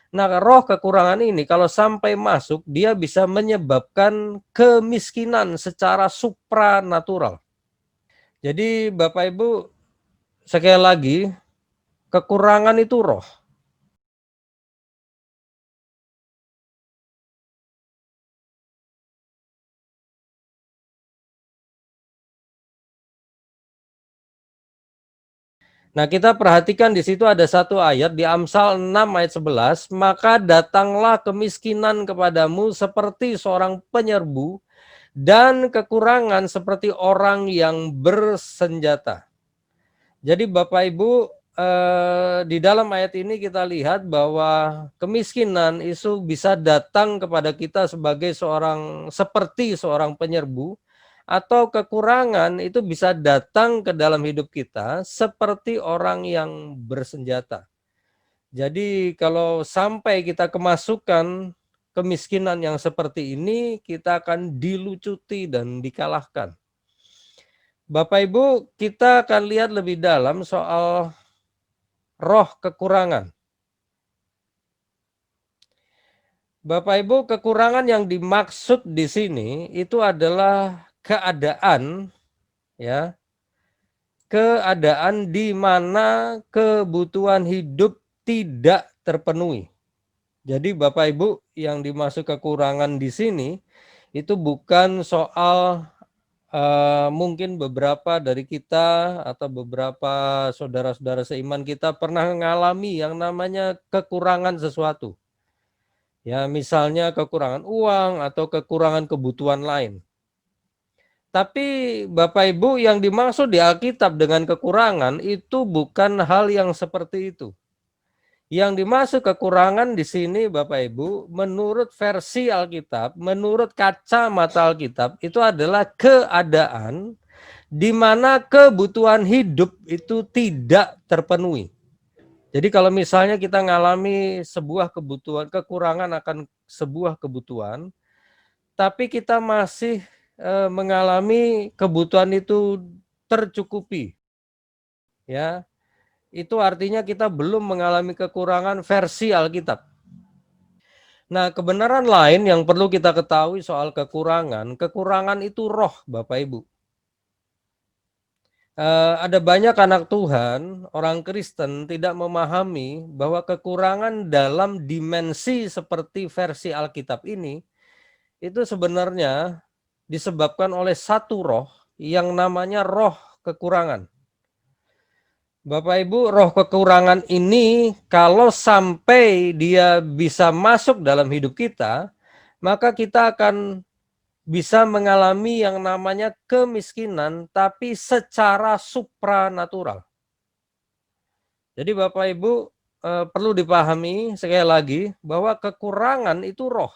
Nah, roh kekurangan ini kalau sampai masuk, dia bisa menyebabkan kemiskinan secara supranatural. Jadi Bapak Ibu, sekali lagi, kekurangan itu roh. Nah, kita perhatikan di situ ada satu ayat di Amsal 6 ayat 11, maka datanglah kemiskinan kepadamu seperti seorang penyerbu dan kekurangan seperti orang yang bersenjata. Jadi Bapak Ibu, di dalam ayat ini kita lihat bahwa kemiskinan itu bisa datang kepada kita sebagai seperti seorang penyerbu, atau kekurangan itu bisa datang ke dalam hidup kita seperti orang yang bersenjata. Jadi kalau sampai kita kemasukan kemiskinan yang seperti ini, kita akan dilucuti dan dikalahkan. Bapak Ibu, kita akan lihat lebih dalam soal roh kekurangan. Bapak Ibu, kekurangan yang dimaksud di sini itu adalah keadaan, ya, keadaan di mana kebutuhan hidup tidak terpenuhi. Jadi Bapak Ibu, yang dimaksud kekurangan di sini itu bukan soal mungkin beberapa dari kita atau beberapa saudara-saudara seiman kita pernah mengalami yang namanya kekurangan sesuatu. Ya, misalnya kekurangan uang atau kekurangan kebutuhan lain. Tapi Bapak Ibu, yang dimaksud di Alkitab dengan kekurangan itu bukan hal yang seperti itu. Yang dimaksud kekurangan di sini Bapak Ibu, menurut versi Alkitab, menurut kacamata Alkitab, itu adalah keadaan di mana kebutuhan hidup itu tidak terpenuhi. Jadi kalau misalnya kita mengalami sebuah kebutuhan, kekurangan akan sebuah kebutuhan, tapi kita masih mengalami kebutuhan itu tercukupi, ya, itu artinya kita belum mengalami kekurangan versi Alkitab. Nah, kebenaran lain yang perlu kita ketahui soal kekurangan, kekurangan itu roh, Bapak Ibu. Ada banyak anak Tuhan, orang Kristen tidak memahami bahwa kekurangan dalam dimensi seperti versi Alkitab ini, itu sebenarnya disebabkan oleh satu roh yang namanya roh kekurangan. Bapak Ibu, roh kekurangan ini kalau sampai dia bisa masuk dalam hidup kita, maka kita akan bisa mengalami yang namanya kemiskinan, tapi secara supranatural. Jadi Bapak Ibu, perlu dipahami sekali lagi bahwa kekurangan itu roh.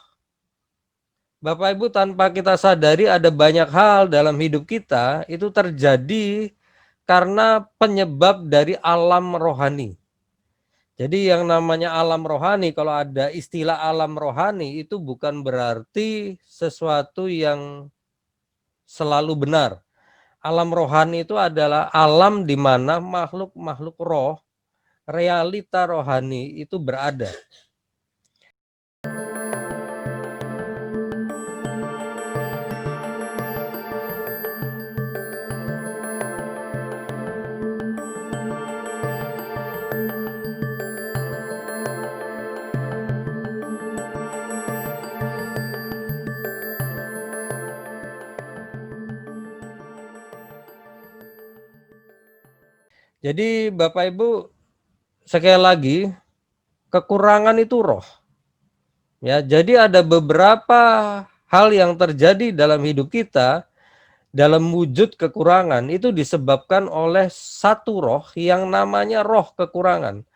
Bapak Ibu, tanpa kita sadari ada banyak hal dalam hidup kita itu terjadi karena penyebab dari alam rohani. Jadi yang namanya alam rohani, kalau ada istilah alam rohani itu bukan berarti sesuatu yang selalu benar. Alam rohani itu adalah alam di mana makhluk-makhluk roh, realita rohani itu berada. Jadi Bapak Ibu, sekali lagi, kekurangan itu roh. Ya, jadi ada beberapa hal yang terjadi dalam hidup kita dalam wujud kekurangan itu disebabkan oleh satu roh yang namanya roh kekurangan.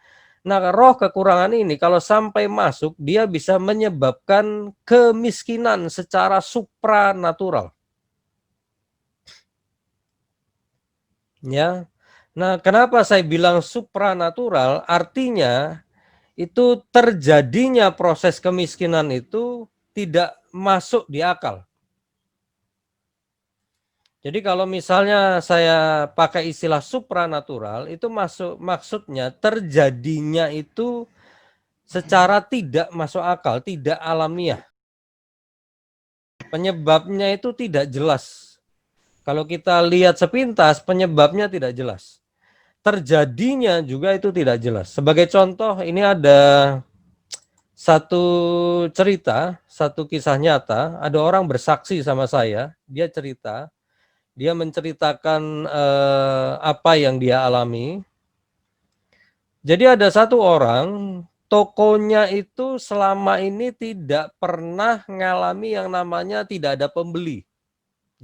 Nah, roh kekurangan ini kalau sampai masuk, dia bisa menyebabkan kemiskinan secara supranatural. Ya. Nah, kenapa saya bilang supranatural? Artinya itu terjadinya proses kemiskinan itu tidak masuk di akal. Jadi kalau misalnya saya pakai istilah supranatural, itu maksudnya terjadinya itu secara tidak masuk akal, tidak alamiah. Penyebabnya itu tidak jelas. Kalau kita lihat sepintas, penyebabnya tidak jelas. Terjadinya juga itu tidak jelas. Sebagai contoh, ini ada satu cerita, satu kisah nyata. Ada orang bersaksi sama saya, dia cerita, dia menceritakan apa yang dia alami. Jadi ada satu orang, tokonya itu selama ini tidak pernah mengalami yang namanya tidak ada pembeli.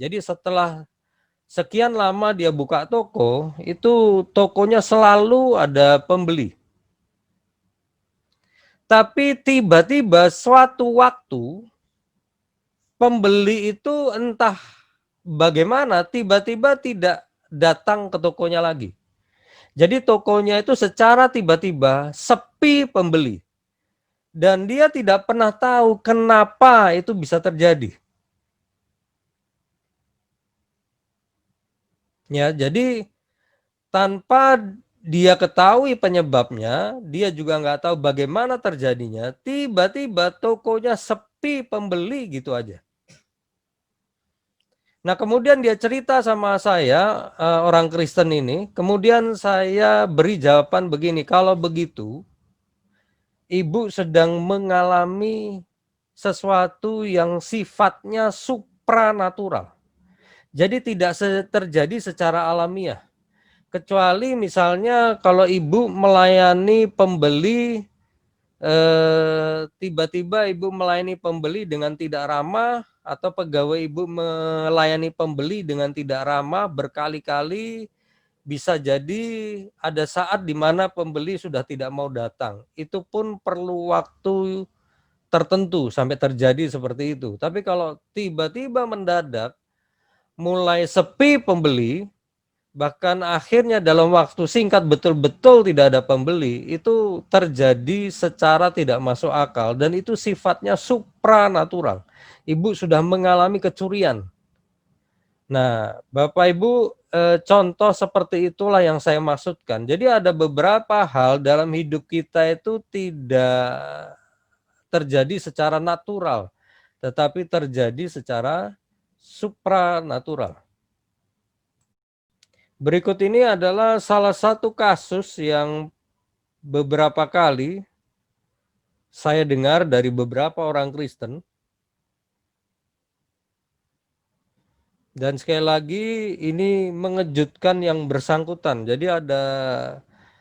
Jadi setelah sekian lama dia buka toko, itu tokonya selalu ada pembeli. Tapi tiba-tiba suatu waktu, pembeli itu entah bagaimana tiba-tiba tidak datang ke tokonya lagi. Jadi tokonya itu secara tiba-tiba sepi pembeli. Dan dia tidak pernah tahu kenapa itu bisa terjadi. Ya, jadi tanpa dia ketahui penyebabnya, dia juga nggak tahu bagaimana terjadinya, tiba-tiba tokonya sepi pembeli gitu aja. Nah, kemudian dia cerita sama saya, orang Kristen ini, kemudian saya beri jawaban begini, kalau begitu, Ibu sedang mengalami sesuatu yang sifatnya supranatural. Jadi tidak terjadi secara alamiah. Kecuali misalnya kalau ibu melayani pembeli, tiba-tiba ibu melayani pembeli dengan tidak ramah, atau pegawai ibu melayani pembeli dengan tidak ramah berkali-kali, bisa jadi ada saat di mana pembeli sudah tidak mau datang. Itu pun perlu waktu tertentu sampai terjadi seperti itu. Tapi kalau tiba-tiba mendadak mulai sepi pembeli, bahkan akhirnya dalam waktu singkat betul-betul tidak ada pembeli, itu terjadi secara tidak masuk akal dan itu sifatnya supranatural. Ibu sudah mengalami kecurian. Nah, Bapak Ibu, contoh seperti itulah yang saya maksudkan. Jadi ada beberapa hal dalam hidup kita itu tidak terjadi secara natural, tetapi terjadi secara supranatural. Berikut ini adalah salah satu kasus yang beberapa kali saya dengar dari beberapa orang Kristen. Dan sekali lagi ini mengejutkan yang bersangkutan. Jadi ada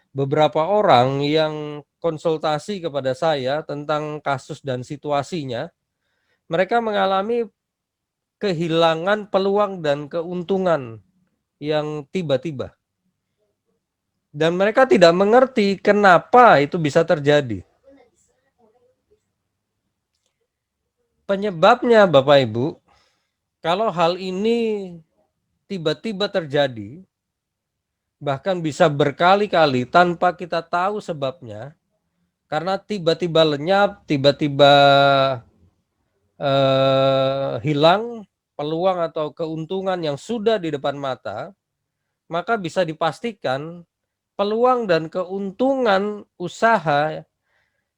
beberapa orang yang konsultasi kepada saya tentang kasus dan situasinya. Mereka mengalami kehilangan peluang dan keuntungan yang tiba-tiba. Dan mereka tidak mengerti kenapa itu bisa terjadi. Penyebabnya Bapak Ibu, kalau hal ini tiba-tiba terjadi, bahkan bisa berkali-kali tanpa kita tahu sebabnya, karena tiba-tiba lenyap, tiba-tiba hilang peluang atau keuntungan yang sudah di depan mata, maka bisa dipastikan peluang dan keuntungan usaha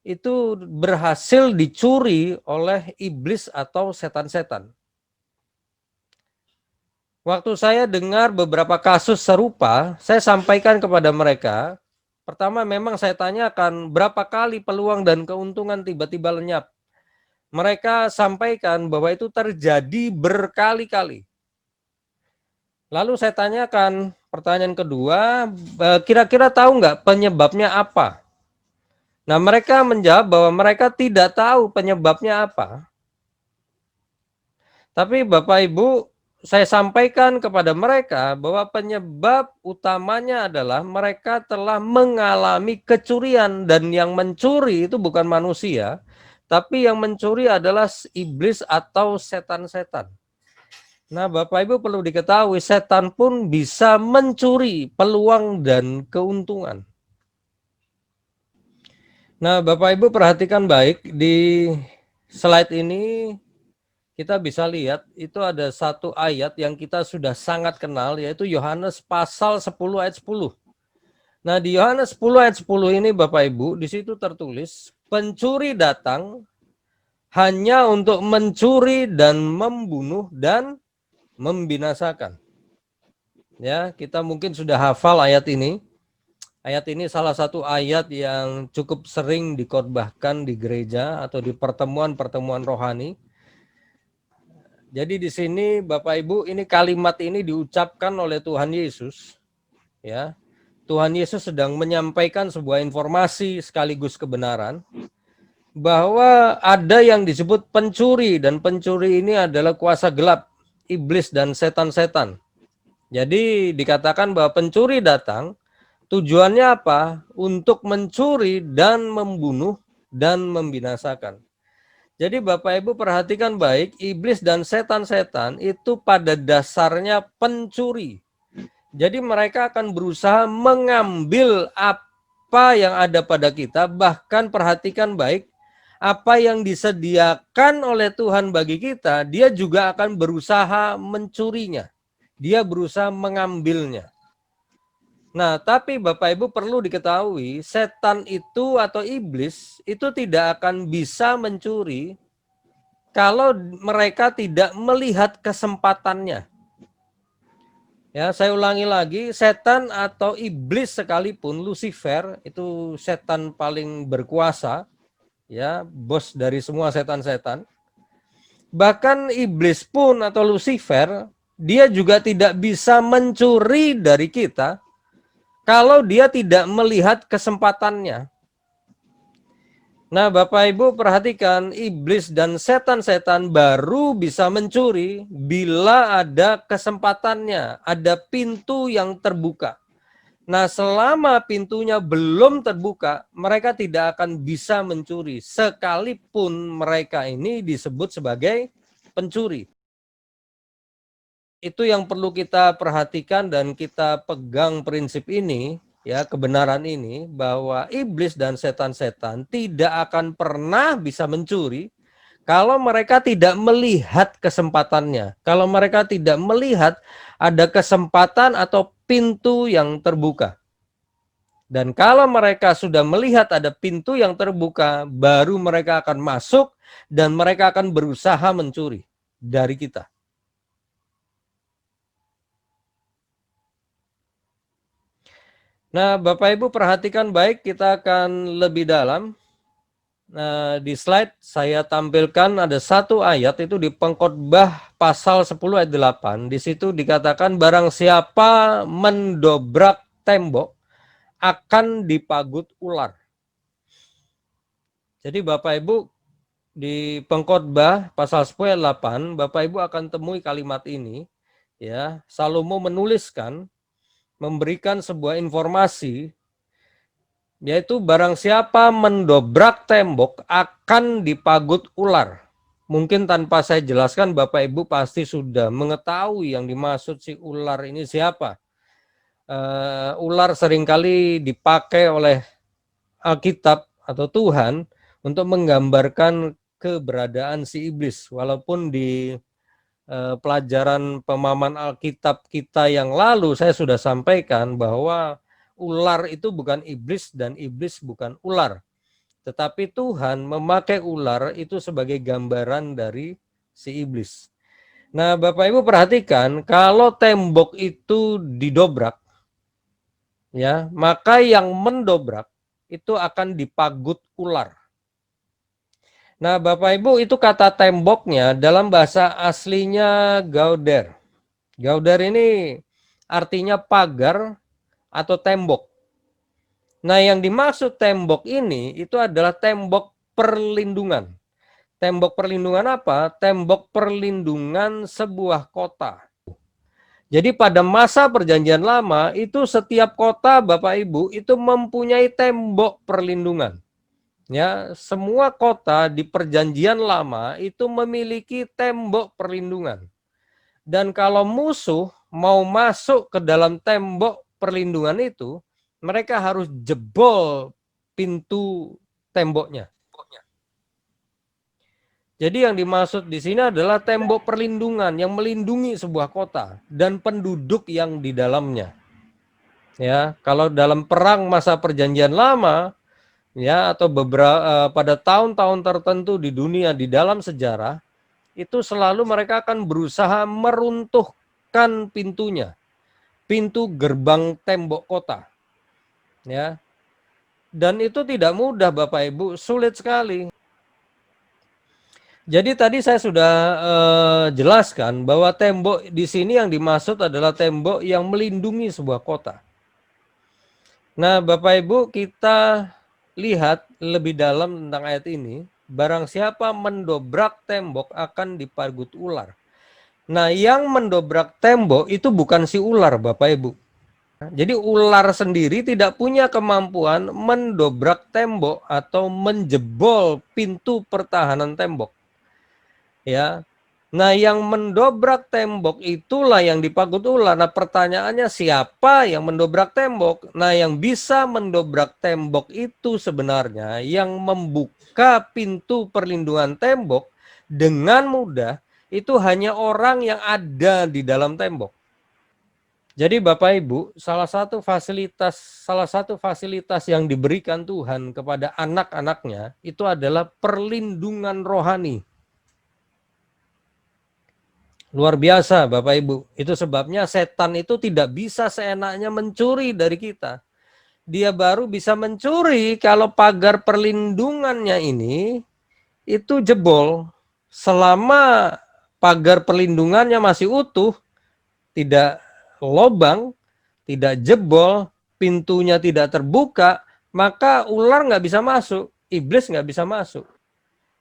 itu berhasil dicuri oleh iblis atau setan-setan. Waktu saya dengar beberapa kasus serupa, saya sampaikan kepada mereka. Pertama, memang saya tanyakan berapa kali peluang dan keuntungan tiba-tiba lenyap. Mereka sampaikan bahwa itu terjadi berkali-kali. Lalu saya tanyakan, pertanyaan kedua, kira-kira tahu nggak penyebabnya apa? Nah, mereka menjawab bahwa mereka tidak tahu penyebabnya apa. Tapi Bapak Ibu, saya sampaikan kepada mereka bahwa penyebab utamanya adalah mereka telah mengalami kecurian, dan yang mencuri itu bukan manusia, tapi yang mencuri adalah iblis atau setan-setan. Nah, Bapak Ibu perlu diketahui, setan pun bisa mencuri peluang dan keuntungan. Nah, Bapak Ibu perhatikan baik, di slide ini kita bisa lihat itu ada satu ayat yang kita sudah sangat kenal, yaitu Yohanes pasal 10 ayat 10. Nah, di Yohanes 10 ayat 10 ini Bapak Ibu, di situ tertulis, pencuri datang hanya untuk mencuri dan membunuh dan membinasakan. Ya, kita mungkin sudah hafal ayat ini. Ayat ini salah satu ayat yang cukup sering dikhotbahkan di gereja atau di pertemuan-pertemuan rohani. Jadi di sini Bapak Ibu, ini kalimat ini diucapkan oleh Tuhan Yesus. Ya, Tuhan Yesus sedang menyampaikan sebuah informasi sekaligus kebenaran bahwa ada yang disebut pencuri, dan pencuri ini adalah kuasa gelap, iblis dan setan-setan. Jadi dikatakan bahwa pencuri datang, tujuannya apa? Untuk mencuri dan membunuh dan membinasakan. Jadi Bapak Ibu perhatikan baik, iblis dan setan-setan itu pada dasarnya pencuri. Jadi mereka akan berusaha mengambil apa yang ada pada kita, bahkan perhatikan baik, apa yang disediakan oleh Tuhan bagi kita, dia juga akan berusaha mencurinya. Dia berusaha mengambilnya. Nah, tapi Bapak Ibu perlu diketahui, setan itu atau iblis itu tidak akan bisa mencuri kalau mereka tidak melihat kesempatannya. Ya, saya ulangi lagi, setan atau iblis sekalipun, Lucifer itu setan paling berkuasa, ya, bos dari semua setan-setan. Bahkan iblis pun atau Lucifer, dia juga tidak bisa mencuri dari kita kalau dia tidak melihat kesempatannya. Nah, Bapak Ibu perhatikan, iblis dan setan-setan baru bisa mencuri bila ada kesempatannya, ada pintu yang terbuka. Nah, selama pintunya belum terbuka, mereka tidak akan bisa mencuri, sekalipun mereka ini disebut sebagai pencuri. Itu yang perlu kita perhatikan dan kita pegang prinsip ini, ya, kebenaran ini, bahwa iblis dan setan-setan tidak akan pernah bisa mencuri kalau mereka tidak melihat kesempatannya, kalau mereka tidak melihat ada kesempatan atau pintu yang terbuka. Dan kalau mereka sudah melihat ada pintu yang terbuka, baru mereka akan masuk dan mereka akan berusaha mencuri dari kita. Nah, Bapak Ibu perhatikan baik, kita akan lebih dalam. Nah, di slide saya tampilkan ada satu ayat, itu di Pengkhotbah pasal 10 ayat 8. Di situ dikatakan barang siapa mendobrak tembok akan dipagut ular. Jadi Bapak Ibu di Pengkhotbah pasal 10 ayat 8, Bapak Ibu akan temui kalimat ini, ya. Salomo menuliskan, memberikan sebuah informasi, yaitu barang siapa mendobrak tembok akan dipagut ular. Mungkin tanpa saya jelaskan Bapak Ibu pasti sudah mengetahui yang dimaksud si ular ini siapa. Ular seringkali dipakai oleh Alkitab atau Tuhan untuk menggambarkan keberadaan si iblis. Walaupun di pelajaran pemahaman Alkitab kita yang lalu saya sudah sampaikan bahwa ular itu bukan iblis dan iblis bukan ular. Tetapi Tuhan memakai ular itu sebagai gambaran dari si iblis. Nah, Bapak Ibu perhatikan, kalau tembok itu didobrak, ya, maka yang mendobrak itu akan dipagut ular. Nah, Bapak Ibu, itu kata temboknya dalam bahasa aslinya gauder. Gauder ini artinya pagar atau tembok. Nah, yang dimaksud tembok ini itu adalah tembok perlindungan. Tembok perlindungan apa? Tembok perlindungan sebuah kota. Jadi pada masa perjanjian lama itu setiap kota Bapak Ibu itu mempunyai tembok perlindungan. Ya, semua kota di perjanjian lama itu memiliki tembok perlindungan. Dan kalau musuh mau masuk ke dalam tembok perlindungan itu, mereka harus jebol pintu temboknya. Jadi yang dimaksud di sini adalah tembok perlindungan yang melindungi sebuah kota dan penduduk yang di dalamnya. Ya, kalau dalam perang masa perjanjian lama, ya, atau pada tahun-tahun tertentu di dunia di dalam sejarah, itu selalu mereka akan berusaha meruntuhkan pintunya, pintu gerbang tembok kota, ya. Dan itu tidak mudah Bapak Ibu, sulit sekali. Jadi tadi saya sudah jelaskan bahwa tembok di sini yang dimaksud adalah tembok yang melindungi sebuah kota. Nah, Bapak Ibu, kita lihat lebih dalam tentang ayat ini. Barang siapa mendobrak tembok akan dipargut ular. Nah, yang mendobrak tembok itu bukan si ular, Bapak Ibu. Jadi ular sendiri tidak punya kemampuan mendobrak tembok atau menjebol pintu pertahanan tembok. Ya. Nah, yang mendobrak tembok itulah yang dipargut ular. Nah, pertanyaannya siapa yang mendobrak tembok? Nah, yang bisa mendobrak tembok itu sebenarnya yang membuka pintu perlindungan tembok dengan mudah itu hanya orang yang ada di dalam tembok. Jadi Bapak Ibu, salah satu fasilitas yang diberikan Tuhan kepada anak-anaknya itu adalah perlindungan rohani. Luar biasa Bapak Ibu. Itu sebabnya setan itu tidak bisa seenaknya mencuri dari kita. Dia baru bisa mencuri kalau pagar perlindungannya ini itu jebol. Selama pagar perlindungannya masih utuh, tidak lobang, tidak jebol, pintunya tidak terbuka, maka ular nggak bisa masuk, iblis nggak bisa masuk.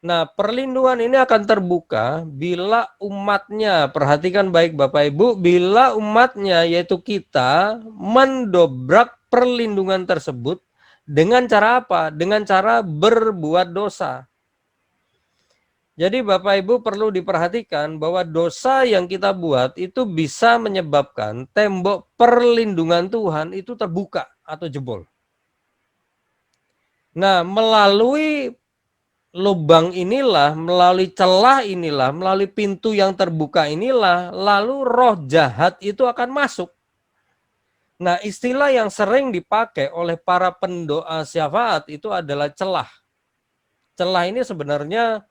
Nah, perlindungan ini akan terbuka bila umatnya, perhatikan baik Bapak Ibu, bila umatnya yaitu kita mendobrak perlindungan tersebut dengan cara apa? Dengan cara berbuat dosa. Jadi Bapak Ibu perlu diperhatikan bahwa dosa yang kita buat itu bisa menyebabkan tembok perlindungan Tuhan itu terbuka atau jebol. Nah, melalui lubang inilah, melalui celah inilah, melalui pintu yang terbuka inilah, lalu roh jahat itu akan masuk. Nah, istilah yang sering dipakai oleh para pendoa syafaat itu adalah celah. Celah ini sebenarnya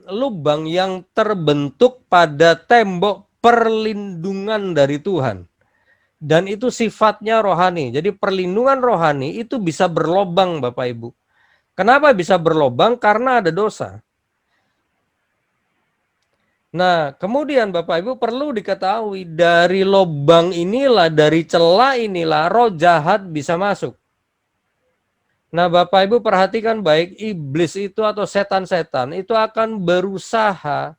lubang yang terbentuk pada tembok perlindungan dari Tuhan. Dan itu sifatnya rohani. Jadi perlindungan rohani itu bisa berlobang Bapak Ibu. Kenapa bisa berlobang? Karena ada dosa. Nah, kemudian Bapak Ibu perlu diketahui dari lubang inilah, dari celah inilah roh jahat bisa masuk. Nah, Bapak Ibu perhatikan baik, iblis itu atau setan-setan itu akan berusaha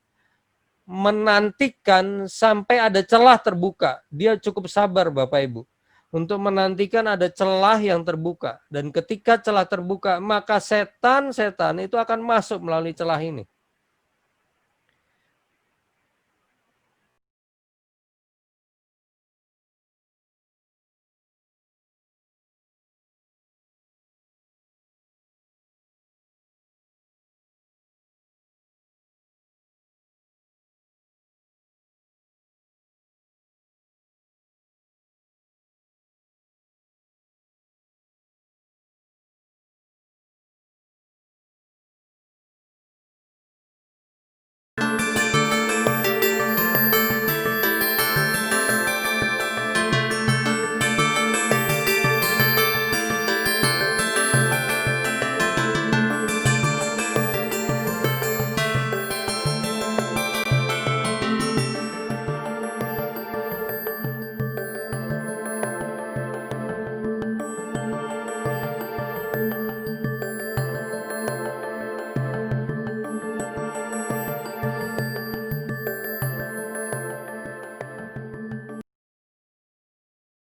menantikan sampai ada celah terbuka. Dia cukup sabar Bapak Ibu untuk menantikan ada celah yang terbuka. Dan ketika celah terbuka, maka setan-setan itu akan masuk melalui celah ini.